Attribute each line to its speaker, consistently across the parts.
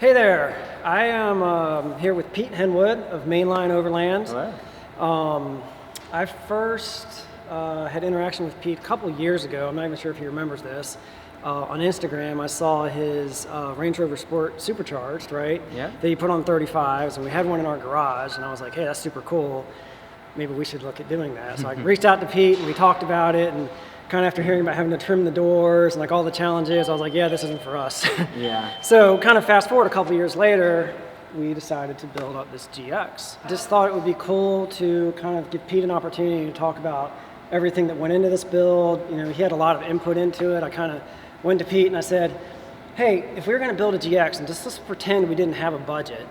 Speaker 1: Hey there, I am here with Pete Henwood of Mainline Overland.
Speaker 2: Hello.
Speaker 1: I first had interaction with Pete a couple years ago. I'm not even sure if he remembers this. On Instagram, I saw his Range Rover Sport Supercharged, right?
Speaker 2: Yeah.
Speaker 1: That he put on 35s, and we had one in our garage, and I was like, hey, that's super cool. Maybe we should look at doing that. So I reached out to Pete, and we talked about it, and kind of after hearing about having to trim the doors and like all the challenges, I was like, yeah, this isn't for us.
Speaker 2: Yeah.
Speaker 1: So kind of fast forward a couple years later, we decided to build up this GX. Just thought it would be cool to kind of give Pete an opportunity to talk about everything that went into this build. You know, he had a lot of input into it. I kind of went to Pete and I said, hey, if we were going to build a GX and just let's pretend we didn't have a budget,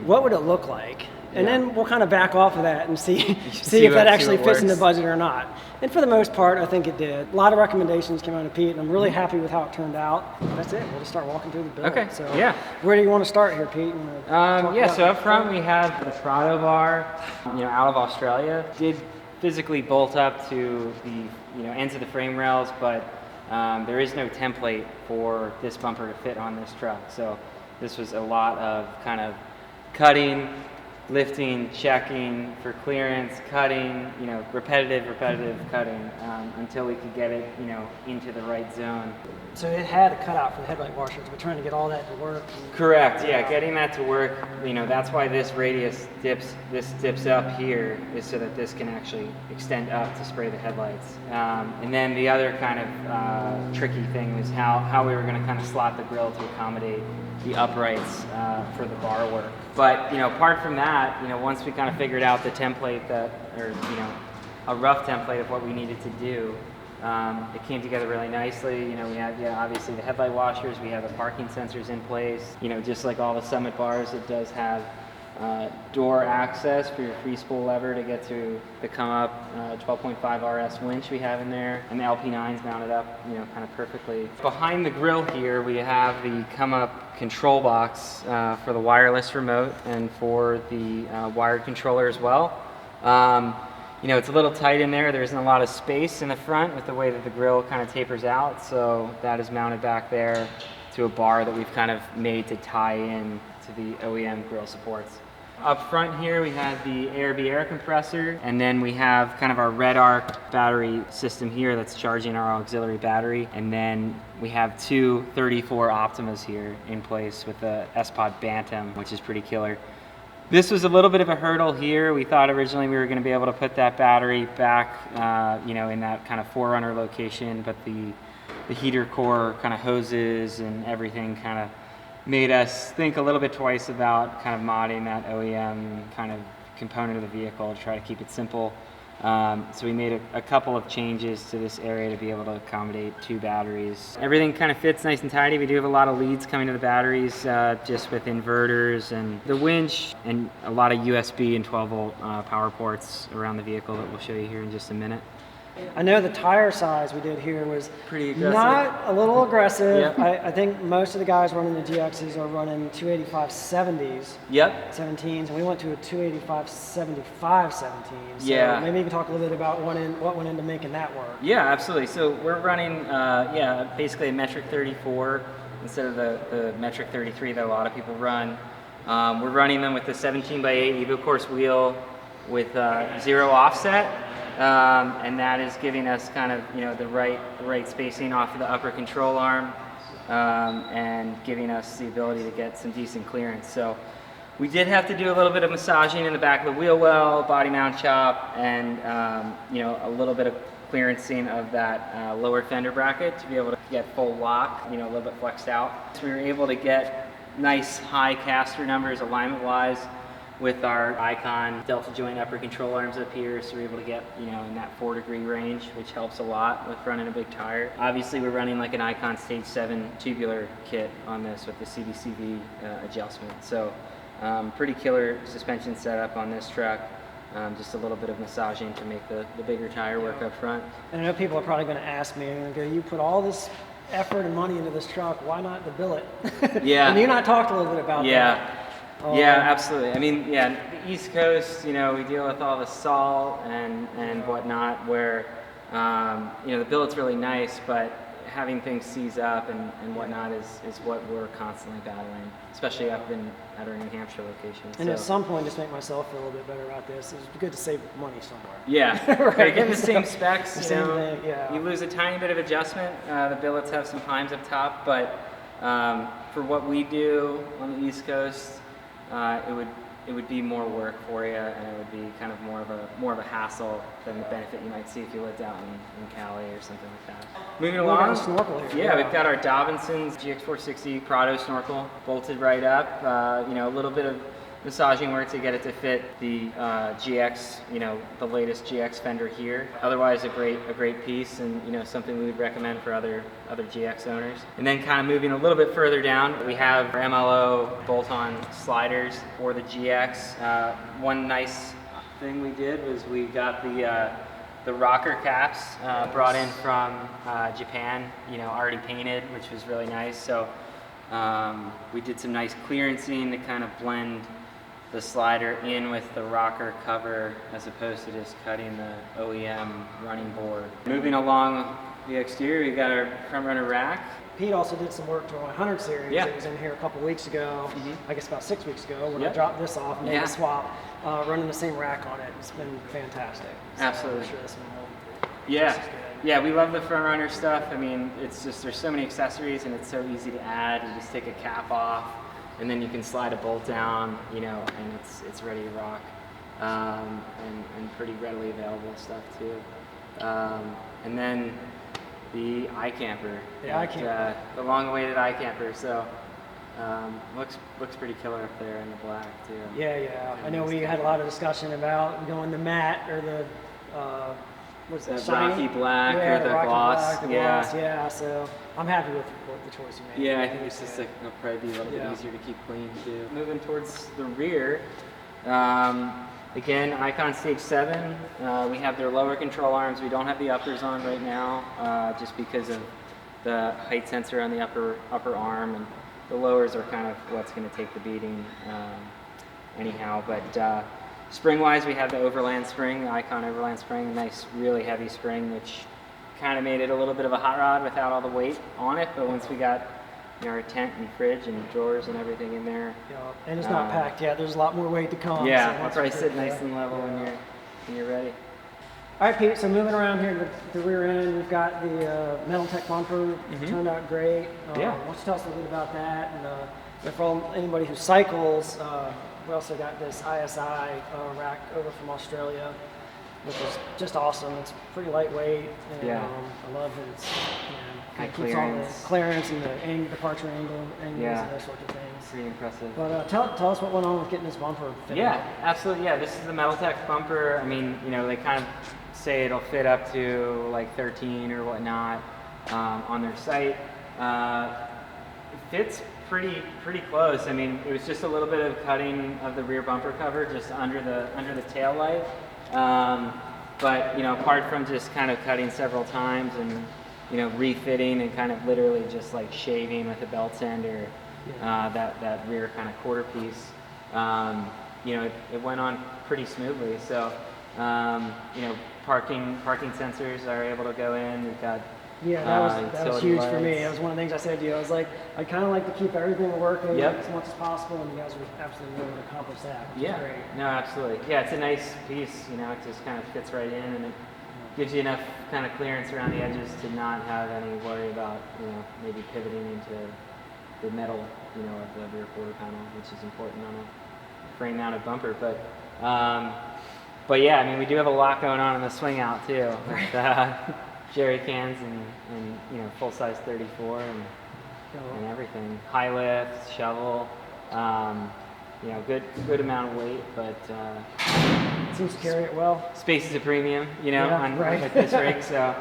Speaker 1: what would it look like? And then we'll kind of back off of that and see if that actually fits in the budget or not. And for the most part, I think it did. A lot of recommendations came out of Pete, and I'm really happy with how it turned out. That's it. We'll just start walking through the build.
Speaker 2: Okay.
Speaker 1: So,
Speaker 2: yeah.
Speaker 1: Where do you want to start here, Pete?
Speaker 2: So up front we have the Prado bar, out of Australia. Did physically bolt up to the ends of the frame rails, but there is no template for this bumper to fit on this truck. So this was a lot of kind of cutting, lifting, checking for clearance, cutting, repetitive cutting until we could get it, into the right zone.
Speaker 1: So it had a cutout for the headlight washers, but trying to get all that to work.
Speaker 2: Correct, yeah, getting that to work, that's why this radius dips up here, is so that this can actually extend up to spray the headlights. And then the other kind of tricky thing was how we were going to kind of slot the grille to accommodate the uprights for the bar work. But apart from that, once we kind of figured out the template a rough template of what we needed to do, it came together really nicely. We had obviously the headlight washers, we have the parking sensors in place. Just like all the Summit bars, it does have door access for your free spool lever to get to the come up 12.5 RS winch we have in there, and the LP9's mounted up kind of perfectly. Behind the grille here we have the come up control box for the wireless remote and for the wired controller as well. It's a little tight in there. There isn't a lot of space in the front with the way that the grille kind of tapers out, so that is mounted back there to a bar that we've kind of made to tie in to the OEM grille supports. Up front here we have the ARB air compressor, and then we have kind of our red arc battery system here that's charging our auxiliary battery, and then we have two 34 Optimas here in place with the S-Pod Bantam, which is pretty killer. This was a little bit of a hurdle here. We thought originally we were going to be able to put that battery back in that kind of Forerunner location, but the heater core kind of hoses and everything kind of made us think a little bit twice about kind of modding that OEM kind of component of the vehicle to try to keep it simple. So we made a couple of changes to this area to be able to accommodate two batteries. Everything kind of fits nice and tidy. We do have a lot of leads coming to the batteries just with inverters and the winch, and a lot of USB and 12-volt power ports around the vehicle that we'll show you here in just a minute.
Speaker 1: I know the tire size we did here was
Speaker 2: pretty aggressive. Not
Speaker 1: a little aggressive.
Speaker 2: Yep.
Speaker 1: I think most of the guys running the GXs are running 285 70s.
Speaker 2: Yep.
Speaker 1: 17s, and we went to a 285 75 17. So
Speaker 2: yeah.
Speaker 1: Maybe you can talk a little bit about what went into making that work.
Speaker 2: Yeah, absolutely. So we're running, basically a metric 34 instead of the metric 33 that a lot of people run. We're running them with the 17x8 EVO Corse wheel with zero offset. And that is giving us kind of the right spacing off of the upper control arm, and giving us the ability to get some decent clearance. So we did have to do a little bit of massaging in the back of the wheel well, body mount chop, and a little bit of clearancing of that lower fender bracket to be able to get full lock, a little bit flexed out. So we were able to get nice high caster numbers alignment wise with our Icon delta joint upper control arms up here, so we're able to get in that 4-degree range, which helps a lot with running a big tire. Obviously we're running like an Icon Stage 7 tubular kit on this with the CBCV adjustment. So pretty killer suspension setup on this truck. Just a little bit of massaging to make the bigger tire work up front.
Speaker 1: And I know people are probably going to ask me, you put all this effort and money into this truck, why not the billet?
Speaker 2: Yeah.
Speaker 1: And you and I talked a little bit about that.
Speaker 2: Yeah, absolutely. I mean, the East Coast, we deal with all the salt and whatnot, where, the billet's really nice, but having things seize up and whatnot is what we're constantly battling, especially up at our New Hampshire location.
Speaker 1: And
Speaker 2: so,
Speaker 1: at some point, just make myself feel a little bit better about this. It's good to save money somewhere.
Speaker 2: yeah,
Speaker 1: Right.
Speaker 2: They're getting the same specs.
Speaker 1: The
Speaker 2: You
Speaker 1: same
Speaker 2: know,
Speaker 1: thing, yeah.
Speaker 2: you lose a tiny bit of adjustment. The billets have some climbs up top, but for what we do on the East Coast, it would be more work for you, and it would be kind of more of a hassle than the benefit you might see if you lived out in Cali or something like that. Moving
Speaker 1: We got
Speaker 2: along,
Speaker 1: a snorkel here.
Speaker 2: yeah, we've got our Davidson's GX460 Prado snorkel bolted right up. You know, a little bit of massaging work to get it to fit the GX, you know, the latest GX fender here. Otherwise, a great piece, and you know, something we would recommend for other GX owners. And then kind of moving a little bit further down, we have our MLO bolt-on sliders for the GX. One nice thing we did was we got the rocker caps brought in from Japan, you know, already painted, which was really nice. So we did some nice clearancing to kind of blend the slider in with the rocker cover as opposed to just cutting the OEM running board. Moving along the exterior, we got our front runner rack.
Speaker 1: Pete also did some work to my 100 series.
Speaker 2: Yeah.
Speaker 1: It was in here a couple weeks ago, I guess about 6 weeks ago, when I
Speaker 2: Yep.
Speaker 1: dropped this off and made
Speaker 2: Yeah.
Speaker 1: a swap, running the same rack on it. It's been fantastic. So
Speaker 2: Absolutely.
Speaker 1: I'm sure this one will.
Speaker 2: Yeah,
Speaker 1: This is good.
Speaker 2: yeah, we love the front runner stuff. I mean, it's just, there's so many accessories and it's so easy to add. You just take a cap off and then you can slide a bolt down, you know, and it's ready to rock. And pretty readily available stuff too. And then the iCamper.
Speaker 1: The iCamper.
Speaker 2: The long-awaited iCamper. So looks pretty killer up there in the black too.
Speaker 1: Yeah. I know we had a lot of discussion about going the matte or the, what's that,
Speaker 2: The
Speaker 1: shiny?
Speaker 2: rocky black
Speaker 1: Yeah,
Speaker 2: or the
Speaker 1: rocky
Speaker 2: gloss.
Speaker 1: black, the
Speaker 2: Yeah.
Speaker 1: gloss, yeah. So I'm happy with the choice you made.
Speaker 2: Yeah, I think it's just like, it'll probably be a little bit
Speaker 1: Yeah.
Speaker 2: easier to keep clean too. Moving towards the rear, again, Icon Stage 7, we have their lower control arms. We don't have the uppers on right now, just because of the height sensor on the upper arm, and the lowers are kind of what's going to take the beating anyhow. But spring-wise, we have the Overland spring, the Icon Overland spring, a nice, really heavy spring, which kind of made it a little bit of a hot rod without all the weight on it. But once we got, you know, our tent and fridge and drawers and everything in there,
Speaker 1: Yeah, and it's not packed yet. There's a lot more weight to come.
Speaker 2: yeah,
Speaker 1: so
Speaker 2: I'll
Speaker 1: once
Speaker 2: probably
Speaker 1: we
Speaker 2: sit
Speaker 1: get
Speaker 2: nice
Speaker 1: there-
Speaker 2: and level
Speaker 1: yeah.
Speaker 2: when you're ready.
Speaker 1: All right, Pete, so moving around here to the rear end, we've got the Metal Tech bumper. Turned out great.
Speaker 2: Yeah.
Speaker 1: Why don't you tell us a little bit about that? And for anybody who cycles, we also got this ISI rack over from Australia, which is just awesome. It's pretty lightweight. And,
Speaker 2: Yeah.
Speaker 1: I love that it's,
Speaker 2: High
Speaker 1: keeps all the
Speaker 2: clearance.
Speaker 1: clearance and the departure angles
Speaker 2: Yeah.
Speaker 1: and those sorts of things.
Speaker 2: Pretty impressive.
Speaker 1: But tell us what went on with getting this bumper fitted.
Speaker 2: Yeah, absolutely. Yeah, this is the Metal Tech bumper. I mean, you know, they kind of say it'll fit up to like 13 or whatnot on their site. It fits pretty close. I mean, it was just a little bit of cutting of the rear bumper cover just under the tail light. But you know, apart from just kind of cutting several times and you know refitting and kind of literally just like shaving with a belt sander that rear kind of quarter piece, you know, it went on pretty smoothly. So you know, parking sensors are able to go in. We've got
Speaker 1: Yeah, that was
Speaker 2: utility
Speaker 1: huge for me.
Speaker 2: lights.
Speaker 1: That was one of the things I said to you. I was like, I kind of like to keep everything working
Speaker 2: Yep.
Speaker 1: as much as possible, and you guys were absolutely able to accomplish that, which is
Speaker 2: Yeah,
Speaker 1: great.
Speaker 2: no, absolutely. Yeah, it's a nice piece, you know, it just kind of fits right in, and it gives you enough kind of clearance around the edges to not have any worry about, you know, maybe pivoting into the metal, you know, of the rear quarter panel, which is important on a frame-mounted bumper. But yeah, I mean, we do have a lot going on in the swing out too, with jerry cans and you know, full-size 34 and everything. High lift, shovel, you know, good amount of weight, but
Speaker 1: It seems to carry it well.
Speaker 2: space is a premium, you know,
Speaker 1: Yeah,
Speaker 2: on
Speaker 1: right.
Speaker 2: with this rig, so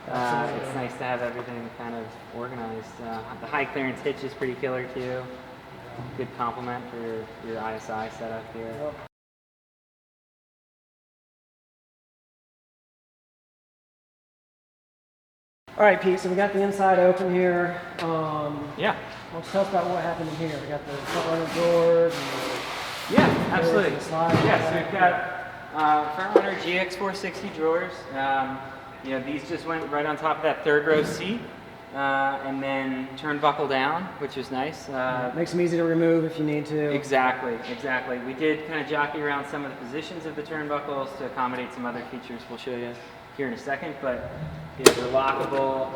Speaker 1: Absolutely.
Speaker 2: it's nice to have everything kind of organized. The high clearance hitch is pretty killer too. Good complement for your ISI setup here.
Speaker 1: Yep. All right, Pete, so we got the inside open here.
Speaker 2: Yeah.
Speaker 1: Well, tell us about what happened in here. We got the front runner doors and
Speaker 2: Yeah, absolutely.
Speaker 1: and the slide.
Speaker 2: Yeah, so we've got front runner GX460 drawers. You know, these just went right on top of that third row seat. and then turnbuckle down, which is nice.
Speaker 1: Makes them easy to remove if you need to.
Speaker 2: Exactly. We did kind of jockey around some of the positions of the turnbuckles to accommodate some other features we'll show you here in a second, but they're lockable,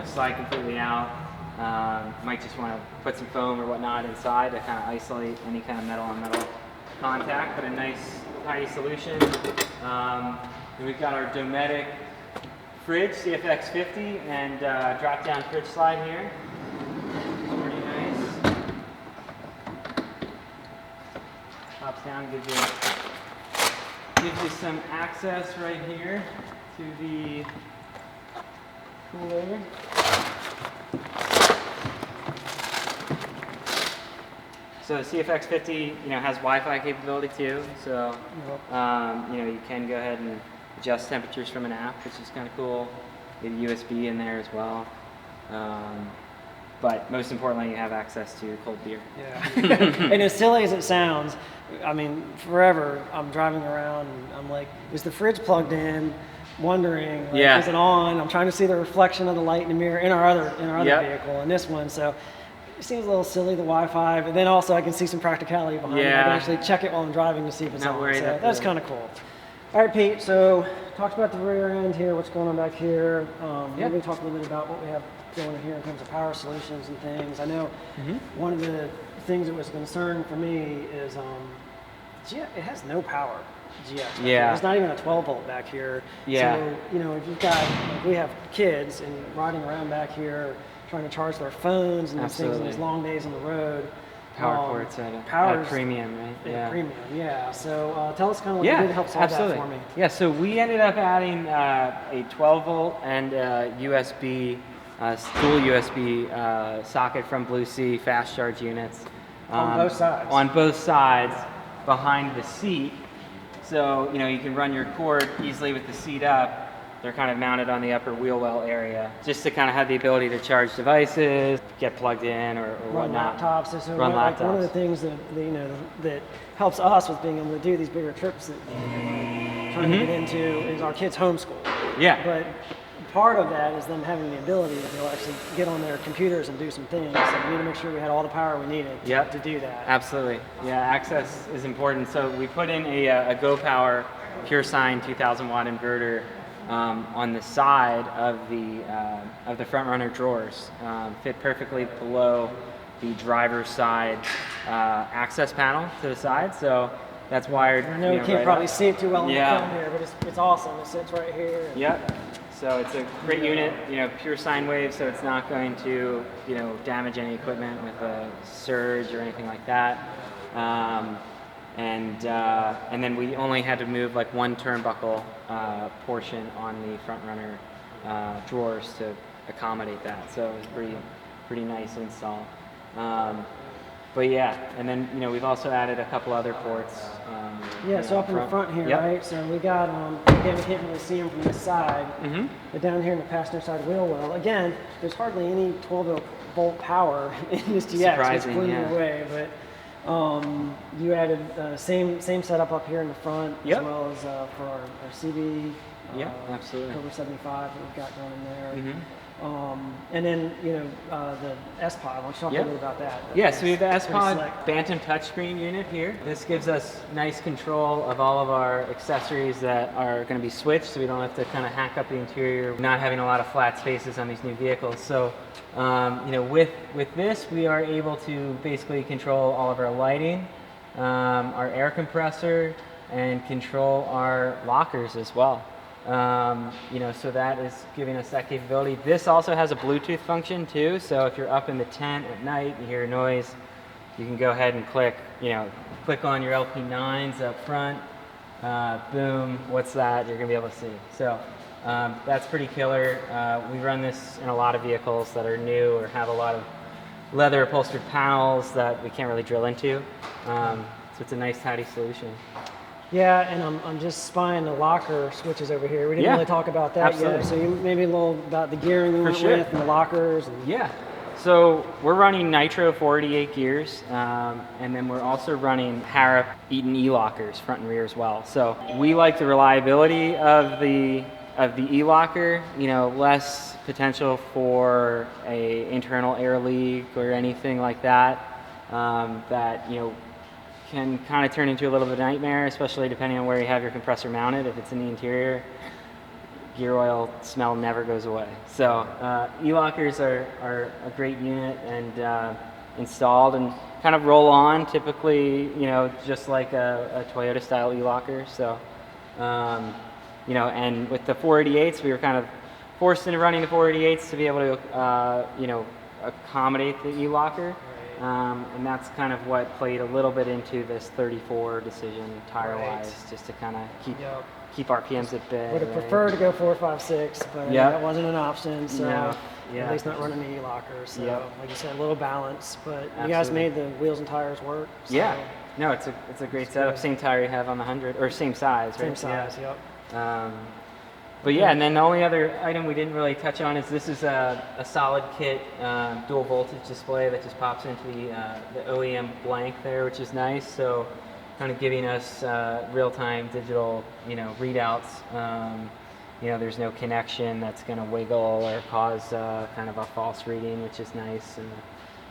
Speaker 2: slide completely out. Might just want to put some foam or whatnot inside to kind of isolate any kind of metal on metal contact, but a nice tidy solution. And we've got our Dometic fridge, CFX50, and drop down fridge slide here. Pretty nice. Pops down, gives you some access right here to the cooler. So the CFX50, has Wi-Fi capability too. So, you can go ahead and adjust temperatures from an app, which is kind of cool. You have USB in there as well. But most importantly, you have access to cold beer.
Speaker 1: Yeah. And as silly as it sounds, I mean, forever I'm driving around and I'm like, is the fridge plugged in? Wondering, is it on? I'm trying to see the reflection of the light in the mirror in our other vehicle, in this one. So it seems a little silly, the Wi-Fi, but then also I can see some practicality behind it. I can actually check it while I'm driving to see if it's on. So that's kind of cool. All right, Pete, so talked about the rear end here, what's going on back here. Maybe talk a little bit about what we have going on here in terms of power solutions and things. I know one of the things that was a concern for me is it has no power. GX. There's not even a 12 volt back here. So, if you've got, we have kids and riding around back here trying to charge their phones and these things on these long days on the road.
Speaker 2: Power ports at a premium, right?
Speaker 1: Premium, So tell us kind of what you did to help solve that for me.
Speaker 2: Yeah, so we ended up adding a 12 volt and USB, dual USB socket from Blue Sea fast charge units.
Speaker 1: On both sides?
Speaker 2: On both sides behind the seat. So, you can run your cord easily with the seat up. They're kind of mounted on the upper wheel well area, just to kind of have the ability to charge devices, get plugged in, or
Speaker 1: run
Speaker 2: whatnot.
Speaker 1: Laptops. So one of the things that that helps us with being able to do these bigger trips that we're trying to get into is our kids homeschool.
Speaker 2: Yeah.
Speaker 1: But part of that is them having the ability to actually get on their computers and do some things. So we need to make sure we had all the power we needed to do that.
Speaker 2: Absolutely. Yeah, access is important. So we put in a GoPower Pure Sine 2000 watt inverter on the side of the front runner drawers, fit perfectly below the driver's side access panel to the side. So that's wired.
Speaker 1: I know you can't probably see it too well on the phone here, but it's awesome. It sits right here.
Speaker 2: Yep. So it's a great unit, pure sine wave, so it's not going to, damage any equipment with a surge or anything like that. And then we only had to move like one turnbuckle portion on the front runner drawers to accommodate that. So it was pretty nice install. But and then we've also added a couple other ports.
Speaker 1: So up in the front here, right? So we got again, we can't really see them from this side, but down here in the passenger side wheel well, again, there's hardly any 12 volt power in this GX. It's blew me away, but. You added same setup up here in the front, as well as for our CB.
Speaker 2: Absolutely.
Speaker 1: Cobra 75 that we've got going in there. And then the S-Pod. Why don't you talk a little bit about that?
Speaker 2: So we have the S-Pod Bantam touchscreen unit here. This gives us nice control of all of our accessories that are going to be switched, so we don't have to kind of hack up the interior, not having a lot of flat spaces on these new vehicles. So with this, we are able to basically control all of our lighting, our air compressor, and control our lockers as well. So that is giving us that capability. This also has a Bluetooth function too. So if you're up in the tent at night, you hear a noise, you can go ahead and click on your LP9s up front. Boom, what's that? You're gonna be able to see. So that's pretty killer. We run this in a lot of vehicles that are new or have a lot of leather upholstered panels that we can't really drill into. So it's a nice, tidy solution.
Speaker 1: Yeah, and I'm just spying the locker switches over here. We didn't really talk about that yet. So maybe a little about the gearing we went with and the lockers. And
Speaker 2: So we're running Nitro 488 gears, and then we're also running Harrop Eaton E-lockers, front and rear as well. So we like the reliability of the the e-locker, you know, less potential for a internal air leak or anything like that, that, you know, can kind of turn into a little bit of a nightmare, especially depending on where you have your compressor mounted. If it's in the interior, gear oil smell never goes away. So e-lockers are a great unit, and installed and kind of roll on typically, you know, just like a Toyota style e-locker. So you know, and with the 488s, we were kind of forced into running the 488s to be able to you know, accommodate the e-locker. And that's kind of what played a little bit into this 34 decision tire-wise, just to kind of keep RPMs at bay.
Speaker 1: Would have preferred to go 456, but that wasn't an option, so at least not running the e-locker. So like you said, a little balance, but you guys made the wheels and tires work. So
Speaker 2: yeah, no, it's a great setup. Good. Same tire you have on the 100, or same size, right?
Speaker 1: Same size,
Speaker 2: But yeah, and then the only other item we didn't really touch on is this is a solid kit dual voltage display that just pops into the OEM blank there, which is nice. So kind of giving us real-time digital, you know, readouts. You know, there's no connection that's going to wiggle or cause kind of a false reading, which is nice. And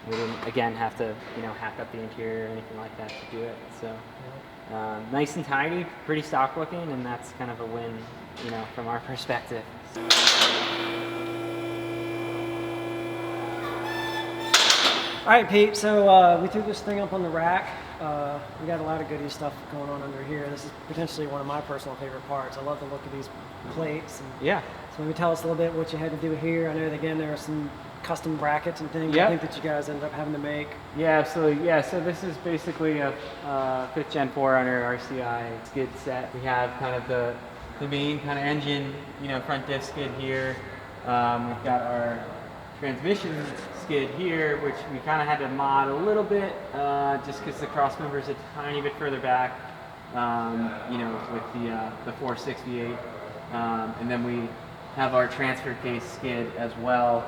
Speaker 2: we didn't, again, have to, you know, hack up the interior or anything like that to do it. So nice and tidy, pretty stock looking, and that's kind of a win, you know, from our perspective.
Speaker 1: All right, Pete, so we threw this thing up on the rack. We got a lot of goodie stuff going on under here. This is potentially one of my personal favorite parts. I love the look of these plates. And so maybe tell us a little bit what you had to do here. I know that, again, there are some custom brackets and things I think that you guys ended up having to make.
Speaker 2: Yeah, absolutely. Yeah, so this is basically a 5th Gen 4Runner RCI skid set. We have kind of the main kind of engine, you know, front diff skid here. We've got our transmission skid here, which we kind of had to mod a little bit, just because the cross member is a tiny bit further back, you know, with the 468. And then we have our transfer case skid as well,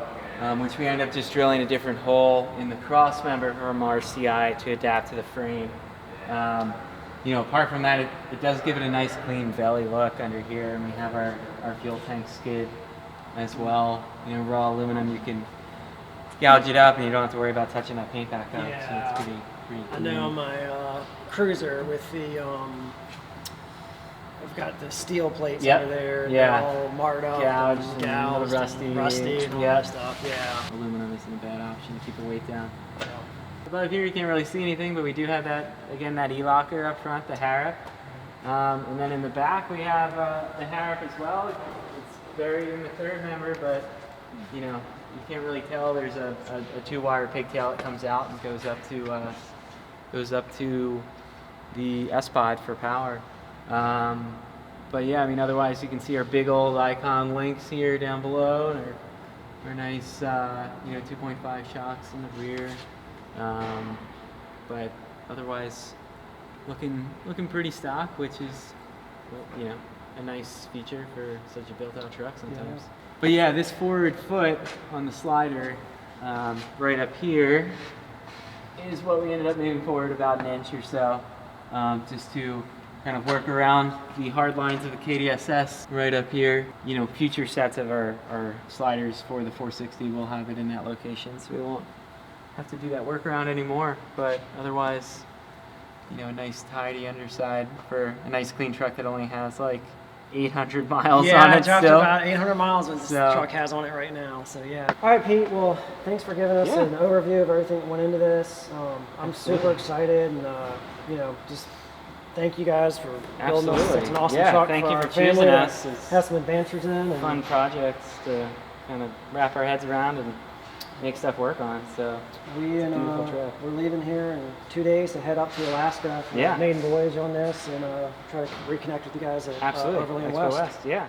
Speaker 2: which we end up just drilling a different hole in the cross member from RCI to adapt to the frame. You know, apart from that, it does give it a nice clean belly look under here, and we have our fuel tank skid as well. You know, raw aluminum, you can gouge it up and you don't have to worry about touching that paint back up.
Speaker 1: Yeah.
Speaker 2: So it's pretty
Speaker 1: I know on my Cruiser with the I've got the steel plates under there. They're all marred up, gouged, and rusty, and all that stuff. Yeah.
Speaker 2: Aluminum isn't a bad option to keep the weight down. Above here you can't really see anything, but we do have that, again, that e-locker up front, the harrop. And then in the back we have the harrop as well. It's buried in the third member, but you know, you can't really tell. There's a 2-wire pigtail that comes out and goes up to the S-pod for power. But yeah, I mean, otherwise you can see our big old icon links here down below, and our nice, you know, 2.5 shocks in the rear. But otherwise, looking pretty stock, which is, you know, a nice feature for such a built-out truck sometimes. But yeah, this forward foot on the slider, right up here, is what we ended up moving forward about an inch or so, just to kind of work around the hard lines of the KDSS right up here. You know, future sets of our sliders for the 460 will have it in that location, so we won't have to do that workaround anymore. But otherwise, you know, a nice tidy underside for a nice clean truck that only has like 800 miles on it still.
Speaker 1: Yeah, about 800 miles what this truck has on it right now, so yeah. All right, Pete, well, thanks for giving us an overview of everything that went into this. I'm super excited, and, you know, just thank you guys for building us such an awesome truck.
Speaker 2: Thank
Speaker 1: for
Speaker 2: you
Speaker 1: our
Speaker 2: for choosing
Speaker 1: family
Speaker 2: us.
Speaker 1: Have some adventures in. And
Speaker 2: fun projects to kind of wrap our heads around and make stuff work on. So
Speaker 1: we're leaving here in 2 days to head up to Alaska for the maiden voyage on this, and try to reconnect with you guys at Overland West.
Speaker 2: Yeah.